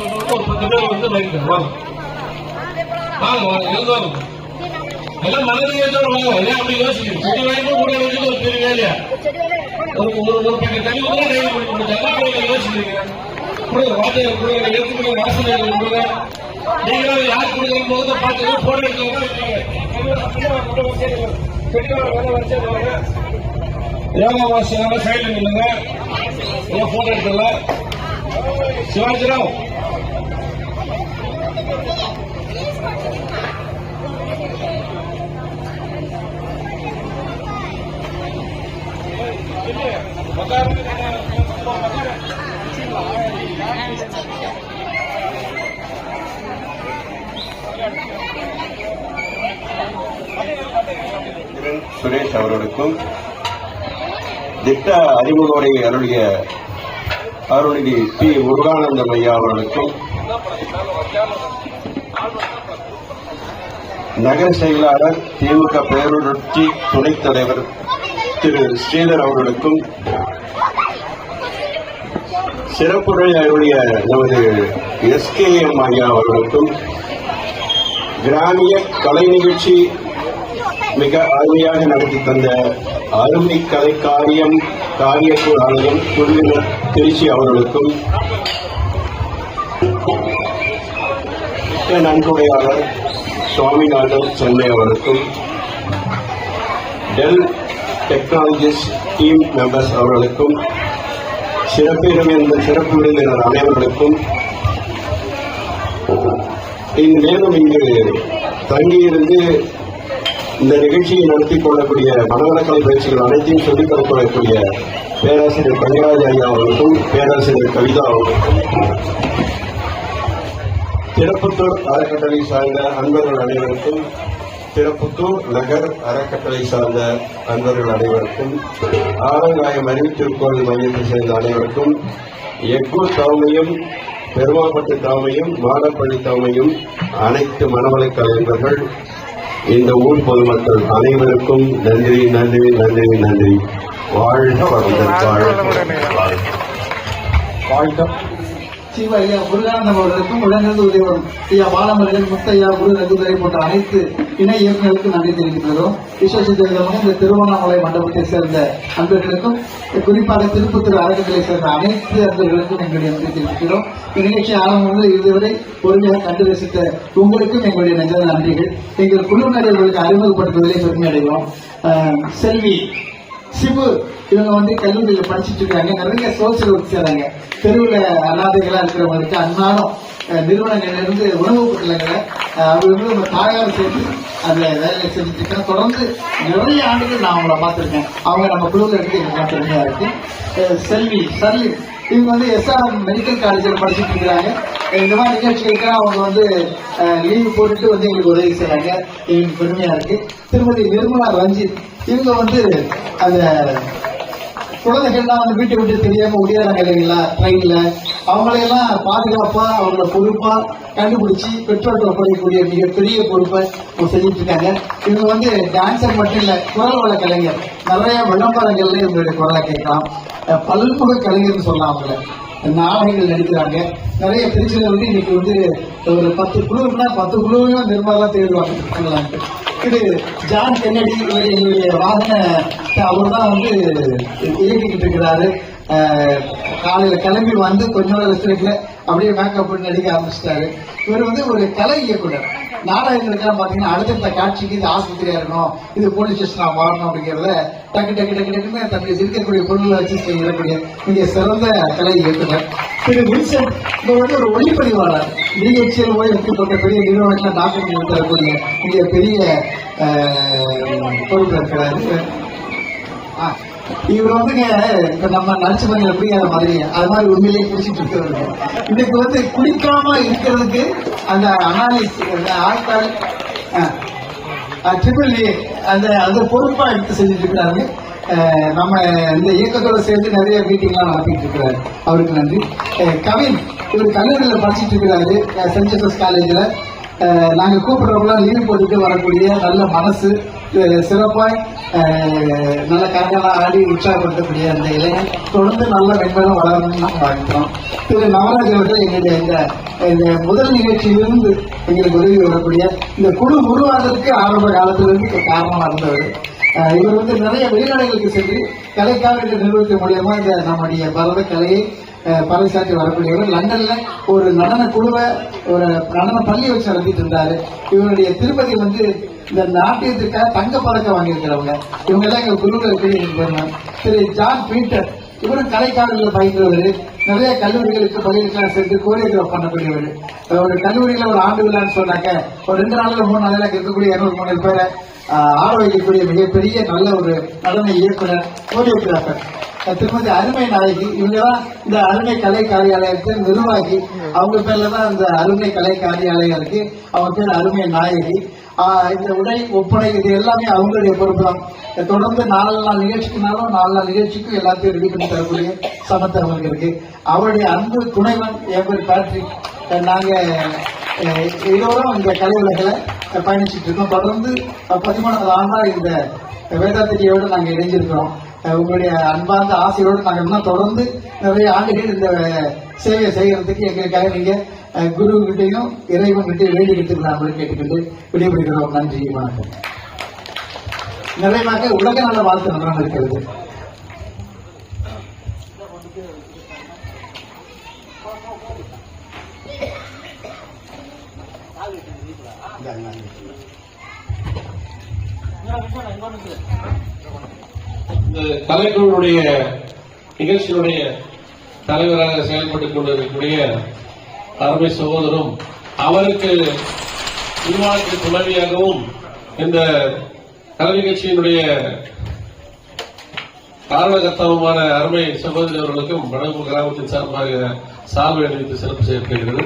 ஒரு 10 பேர் வந்து லைட் வாங்க எல்லாம் மனதில் வாங்க. ஏன் அப்படி யோசிக்கிறேன்? செடி வாங்கிட்டு கூட வச்சுட்டு ஒரு பெரிய வேலையா ஒரு பக்கம் தண்ணி கூட டைம் பண்ணி யோசிக்கிறீங்க. வார்த்தைகள் கொடுங்க, எடுத்துக்கிற வாசனைகள் கொடுங்க. நீங்களும் யார் கொடுக்குற போது பார்த்து போன் எடுத்து யோகா வாசனை சைடில் நில்லுங்க. போட்டோ எடுத்துல சிவாஜிராவ் சுரேஷ் அவர்களுக்கும் திட்ட அறிமுக உரை அருளிய அருள்நிதி பி முருகானந்தம் ஐயா அவர்களுக்கும் நகர செயலாளர் திமுக பேரூராட்சி துணைத் தலைவர் திரு ஸ்ரீதர் அவர்களுக்கும் சிறப்புரை அருளிய நமது SKM ஐயா அவர்களுக்கும் கிராமிய கலை நிகழ்ச்சி மிக அருமையாக நடத்தி தந்த அருமை கலை காரியக்கூர் ஆலயம் குழுவினர் திருச்சி அவர்களுக்கும் நன்கொடையாளர் சுவாமிநாதன் சென்னை அவர்களுக்கும் டெல் டெக்னாலஜிஸ் டீம் மெம்பர்ஸ் அவர்களுக்கும் சிறப்பு விருந்தினர் அனைவர்களுக்கும் மேலும் இங்கு தங்கியிருந்து இந்த நிகழ்ச்சியை நடத்திக் கொள்ளக்கூடிய மனவளக்கலை பயிற்சிகள் அனைத்தையும் சொல்லிக் கொடுக்கக்கூடிய பேராசிரியர் கவிராஜ் ஐயா அவர்களுக்கும் பேராசிரியர் கவிதா அவர்களுக்கும் திருப்பத்தூர் அறக்கட்டளை சார்ந்த அன்பர்கள் அனைவருக்கும் திருப்பத்தூர் நகர் அறக்கட்டளை சார்ந்த அன்பர்கள் அனைவருக்கும் ஆலங்காயம் அறிவித்திருக்கோள் மையத்தை சேர்ந்த அனைவருக்கும் எக்கூர் தாமையும் பெருமாப்பட்டு தாமையும் மாடப்பள்ளி தாமையும் அனைத்து மனவள கலைஞர்கள் இந்த ஊர் பொதுமக்கள் அனைவருக்கும் நன்றி நன்றி நன்றி நன்றி. வாழ்க வளமுடன். வாழ்க சிவ ஐயா முருகானந்தம் அவர்களுக்கும் உடனிருந்து உதவும் ஐயா பாலமர்கள் முத்தையா குரு ரகுதுரை போன்ற அனைத்து இணை இயக்குநர்களுக்கும் நன்றி தெரிவிக்கிறோம். விசேஷமாக இந்த திருவண்ணாமலை மண்டபத்தை சேர்ந்த அன்பர்களுக்கும் குறிப்பாக திருப்பத்தூர் அறக்கட்டளை சேர்ந்த அனைத்து அன்பர்களுக்கும் எங்களுடைய நன்றி தெரிவிக்கிறோம். இந்நிகழ்ச்சி ஆரம்பம் முதல் இறுதிவரை பொறுமையாக கண்டு ரசித்த உங்களுக்கும் எங்களுடைய நெஞ்ச நன்றிகள். எங்கள் குழுவினர்களுக்கு அறிமுகப்படுத்துவதிலே பெருமை அடைவோம். செல்வி சிபு இவங்க வந்து கல்லூரியில் படிச்சுட்டு இருக்காங்க. நிறைய சோசியல் ஒர்க் செய்றாங்க. தெருவில் அனாதைகளா இருக்கிறவங்களுக்கு அன்னாலும் நிறுவனங்களிலிருந்து உணவுப் பொருட்களை அவர் வந்து நம்ம தாயார் சேர்த்து அந்த வேலையை செஞ்சுட்டு இருக்கேன். தொடர்ந்து நிறைய ஆண்டுகள் நான் அவங்கள பார்த்துருக்கேன். அவங்க நம்ம குழுவில் எடுத்து எனக்கு பெருமையா இருக்கு. செல்வி சர்லின் இவங்க வந்து SRM மெடிக்கல் காலேஜில் படிச்சுட்டு இருக்கிறாங்க. இந்த மாதிரி நிகழ்ச்சிகளுக்கு அவங்க வந்து லீவு போட்டுட்டு வந்து எங்களுக்கு உதவி செய்யறாங்க. எங்களுக்கு பெருமையா இருக்கு. திருமதி நிர்மலா ரஞ்சித் இவங்க வந்து அந்த குழந்தைகள்லாம் வந்து வீட்டை விட்டு தெரியாம ஒடியாறாங்க இல்லைங்களா ட்ரெயின்ல, அவங்களையெல்லாம் பாதுகாப்பா அவங்கள பொறுப்பா கண்டுபிடிச்சி பெற்றோர்கள் ஒப்படைக்கக்கூடிய மிகப்பெரிய பொறுப்பை செஞ்சுட்டு இருக்காங்க. இவங்க வந்து டான்சர் மட்டும் இல்ல, குரல் வள கலைஞர். நிறைய விளம்பரங்கள்ல இவங்களுடைய குரலை கேட்கலாம். பல்முக கலைஞர்னு சொல்லலாம். அவங்கள நாடகங்கள் நடிக்கிறாங்க. நிறைய திருச்சியில வந்து இன்னைக்கு வந்து ஒரு 10 குழுன்னா 10 குழுவையும் நிர்மலா தேடுவாங்க. இது ஜான் கென்னடி எங்களுடைய வாகன அவர் தான் வந்து இயக்கிக்கிட்டு இருக்கிறாரு. காலையில கிளம்பி வந்து கொஞ்ச நேரத்துல அப்படியே மேக்கப் பண்ணி நடிக்க ஆரம்பிச்சிட்டாரு. இவர் வந்து ஒரு கலை இயக்குனர். நாடகங்களுக்கெல்லாம் பாத்தீங்கன்னா அடுத்தடுத்த காட்சிக்கு இது ஆஸ்பத்திரியா இருக்கணும், இது போலீஸ் ஸ்டேஷனா மாறணும் அப்படிங்கிறத டக்கு டக்கு டக்கு டக்குன்னு தன்னுடைய இருக்கக்கூடிய பொருளை வச்சு செய்யக்கூடிய மிக சிறந்த கலை இயக்குனர் திரு வில்சன். இவர் வந்து ஒரு ஒளிப்பதிவாளர். DHL போன்ற பெரிய நிறுவனத்தில் டாக்குமெண்ட் தரக்கூடிய மிக பெரிய பொறுப்பு இருக்கிறாரு. இவர் வந்துங்க இப்ப நம்ம நடிச்சு பண்ணி எப்படிங்கிற மாதிரி அது மாதிரி உண்மையிலேயே குடிச்சிட்டு இருக்கிறது. இன்னைக்கு வந்து குடிக்காம இருக்கிறதுக்கு அந்த அனாலிஸ் ஆட்கள் ட்ரிபிள் அந்த பொறுப்பா எடுத்து செஞ்சுட்டு இருக்கிறாங்க. நம்ம இந்த இயக்கத்தோட சேர்ந்து நிறைய மீட்டிங்லாம் நடத்திட்டு இருக்கிறாரு. அவருக்கு நன்றி. கவின் இவர் கல்லூரியில் படிச்சுட்டு இருக்கிறாரு சென்ட் ஜோசப் காலேஜில். நாங்கள் கூப்பிடுறவங்களாம் லீவ் போட்டுட்டு வரக்கூடிய நல்ல மனசு, சிறப்பாய் நல்ல கரங்களாக ஆடி உற்சாகப்படுத்தக்கூடிய அந்த இளைஞன் தொடர்ந்து நல்ல வெண்மனம் வளரணும்னு நாம் வாழ்க்கிறோம். திரு நவராஜ் அவர்கள் எங்களுடைய இந்த முதல் நிகழ்ச்சியிலிருந்து எங்களுக்கு உதவி வரக்கூடிய இந்த குழு உருவாவதற்கு ஆரம்ப காலத்திலிருந்து காரணமாக இருந்தவர். இவர் நிறைய வெளிநாடுகளுக்கு சென்று கலைக்காக நிறுவனத்தின் மூலியமா இந்த நம்முடைய பரத கலையை பறைசாற்றி வரக்கூடியவர். லண்டன்ல ஒரு நடன குழுவை ஒரு நடன பள்ளி வச்சு நடத்திட்டு இருந்தாரு. இவருடைய திருப்பதி இந்த நாட்டியத்திற்காக தங்க பதக்கம் வாங்கியிருக்கிறவங்க. இவங்க எல்லாம் எங்க குழுவில் இருக்கிற திரு ஜான் பீட்டர், இவரும் கலைக்காரர்கள் பயின்றவர். நிறைய கல்லூரிகளுக்கு பள்ளிகளுக்கு சென்று கோரியோகிராஃப் பண்ணக்கூடியவர். ஒரு கல்லூரியில ஒரு ஆண்டு விழான்னு சொன்னாக்க ஒரு 2 நாள்ல 3 நாளில் இருக்கக்கூடிய 200-300 பேரை ஆட வைக்கக்கூடிய மிகப்பெரிய நல்ல ஒரு நடன இயக்குனர், கோரியோகிராஃபர் திருமதி அருமை நாயகி. இவங்கதான் இந்த அருமை கலை காரியாலயத்தை நிர்வாகி. அவங்க பேர்ல தான் இந்த அருமை கலை காரியாலயம் இருக்கு. அவங்க பேர் அருமை நாயகி. இந்த உடை ஒப்பனை இது எல்லாமே அவங்களுடைய பொறுப்பு தான். தொடர்ந்து 4 நாள் நிகழ்ச்சிக்குனாலும் 4 நாள் நிகழ்ச்சிக்கும் எல்லாத்தையும் ரெடி பண்ணி தரக்கூடிய சமத்தவங்களுக்கு இருக்கு. அவருடைய அன்பு துணைவன் என் பேர் பேட்ரிக். நாங்க இதோடும் இந்த கலை உலகில பயணிச்சுட்டு இருக்கோம். தொடர்ந்து 13வது ஆண்டா இந்த வேதாத்திரியோடு நாங்க இணைஞ்சிருக்கிறோம். உங்களுடைய அன்பார்ந்த ஆசையோடு நாங்கள் இன்னும் தொடர்ந்து நிறைய ஆண்டுகள் இந்த சேவையை செய்யறதுக்கு எங்களுக்காக நீங்க குரு கிட்டையும் இறைவன் கிட்டையும் வேண்டிக்கிட்டு நாங்கள் கேட்டுக்கிட்டு விடைபெறுகிறோம். நன்றி, வணக்கம். நிறைவாக உலக நல வாழ்த்து நன்றாக இருக்கிறது. இந்த கலைக்குழுடைய நிகழ்ச்சியுடைய தலைவராக செயல்பட்டுக் கொண்டிருக்கக்கூடிய அருமை சகோதரும், அவருக்கு நிர்வாகத்தின் துணைவியாகவும் இந்த கலை நிகழ்ச்சியினுடைய காரணகர்த்தாவுமான அருமை சகோதரி அவர்களுக்கும் வடக்கு கிராமத்தின் சார்பாக சால்வை அணிவித்து சிறப்பு செய்யப்படுகிறது.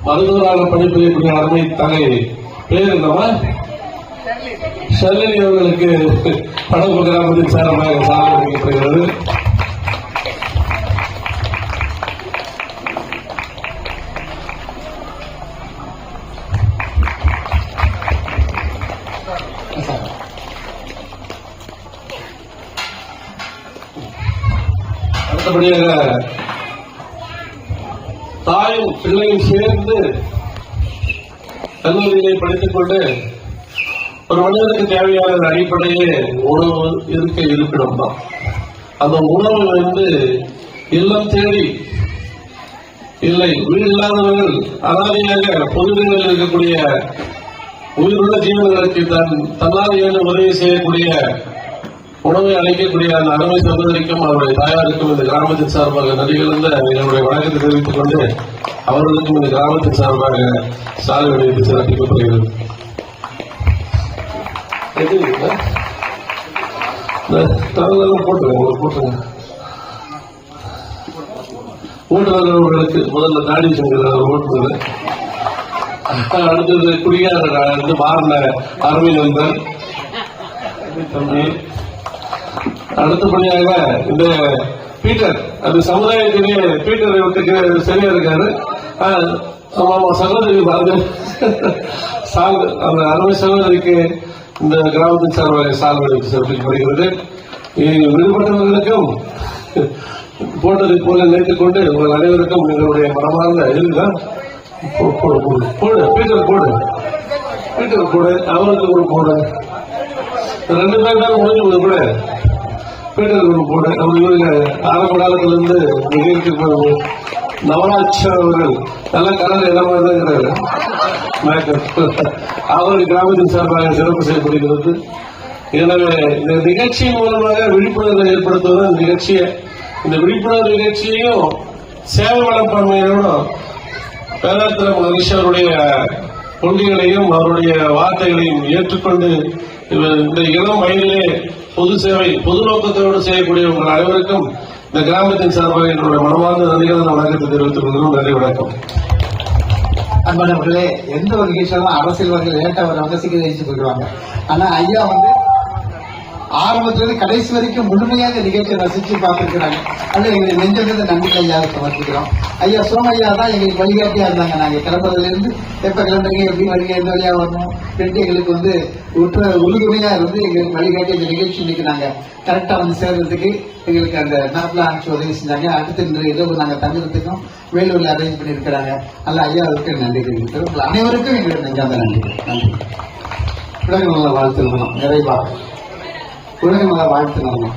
மருத்துவராக பணிபுரியக்கூடிய அருமை தலை பேர் என்னவா ஷர்லினி அவர்களுக்கு வடக்கு கிராமத்தின் சார்பாக சாதனை அளிக்கப்படுகிறது. அடுத்தபடியாக தாயும் பிள்ளையும் சேர்ந்து கல்லூரியை படித்துக் கொண்டு ஒரு மனிதனுக்கு தேவையான அடிப்படையே உணவு இருப்பிடம் தான். அந்த உணவு இல்லம் தேடி இல்லை, வீடு இல்லாதவர்கள் அனாதையாக பொதுவெளியில் இருக்கக்கூடிய உயிருள்ள ஜீவன்களுக்கு தன்னால் உதவி செய்யக்கூடிய உணவை அளிக்கக்கூடிய அந்த அருமை சகோதரிக்கும் அவருடைய தாயாருக்கும் இந்த கிராமத்தின் சார்பாக நதிகளிலிருந்து எங்களுடைய வணக்கத்தை தெரிவித்துக் கொண்டு அவர்களுக்கும் இந்த கிராமத்தின் சார்பாக சாலை அணிவித்து சிறப்பிக்கப்படுகிறது. ஓட்டுநர்களுக்கு முதல்ல தாடி செஞ்சிருக்காங்க ஓட்டுநர். அடுத்தது குடிகாரர் மாறின அருமை நண்பர் தம்பி. அடுத்தபடியாக இந்த பீட்டர், அந்த சமுதாயத்திலேயே பீட்டரை விட்டு சரியா இருக்காரு. சகோதரி அந்த அருமை சகோதரிக்கு இந்த கிராமத்தின் சார்பாக சால்வை சிறப்பிக்கப்படுகிறது. விடுபட்டவர்களுக்கும் போட்டதை போல நினைத்துக் கொண்டு உங்கள் அனைவருக்கும் எங்களுடைய மனமார்ந்த இதுதான் பீட்டர் போடு அவருக்கு ஒரு போடு 2 பேர் தான் முடிஞ்சு கூட பீட்டர் போடு. அவங்க ஆரம்ப காலத்திலிருந்து நிகழ்ச்சி நவராஜ் அவர்கள் நல்ல கடல் இடமாதிரி அவருக்கு கிராமத்தின் சார்பாக சிறப்பு செய்யப்படுகிறது. எனவே இந்த நிகழ்ச்சியின் மூலமாக விழிப்புணர்வை ஏற்படுத்துவதும் நிகழ்ச்சியை, இந்த விழிப்புணர்வு நிகழ்ச்சியையும் சேவை மனப்பான்மையோடும் பேராத்திரம் மகிழ்ச்சி அவருடைய கொள்கைகளையும் அவருடைய வார்த்தைகளையும் ஏற்றுக்கொண்டு இந்த இளம் வயதிலே பொது சேவை பொது நோக்கத்தோடு செய்யக்கூடிய உங்கள் அனைவருக்கும் இந்த கிராமத்தின் சார்பாக என்னுடைய மனமார்ந்த நன்றிகளை வணக்கத்தை தெரிவித்துக் கொள்கிறோம். நன்றி, வணக்கம். அன்பானவர்களே, எந்த ஒரு நிகழ்ச்சியாலும் அரசியல்வாதிகள் லேட்டா வருவாங்க, சீக்கிரம் ஜெயிச்சு போயிடுவாங்க. ஆனா ஐயா ஆரம்பத்திலிருந்து கடைசி வரைக்கும் முழுமையாக நிகழ்ச்சியை ரசிச்சு பார்த்திருக்கிறாங்க. அது எங்களுக்கு நெஞ்சிலிருந்து நம்பிக்கை ஐயாவை சமர்ப்பிக்கிறோம். ஐயா சோமையா தான் எங்களுக்கு வழிகாட்டியா இருந்தாங்க. நாங்க கிளம்புறதுல இருந்து எப்ப கிளம்புறீங்க, எப்படி வரீங்க, எந்த வழியா வரணும் எங்களுக்கு உறுதுணையா இருந்து எங்களுக்கு வழிகாட்டி இந்த நிகழ்ச்சி இன்னைக்கு நாங்க கரெக்டா சேர்றதுக்கு எங்களுக்கு அந்த நாட்டில் அனுப்பிச்சு உதவி செஞ்சாங்க. அடுத்த இன்று இரவு நாங்க தங்குறதுக்கும் வேலூர்ல அரேஞ்ச் பண்ணியிருக்கிறாங்க. அல்ல ஐயாவுக்கு நன்றி தெரிவிக்கிறோம். அனைவருக்கும் எங்களுக்கு நெஞ்சாந்த நன்றி. நன்றி. உலக நல்ல வாழ்த்து இருக்கணும், நிறைவாக உலக நல்ல வாழ்த்து நடணும்.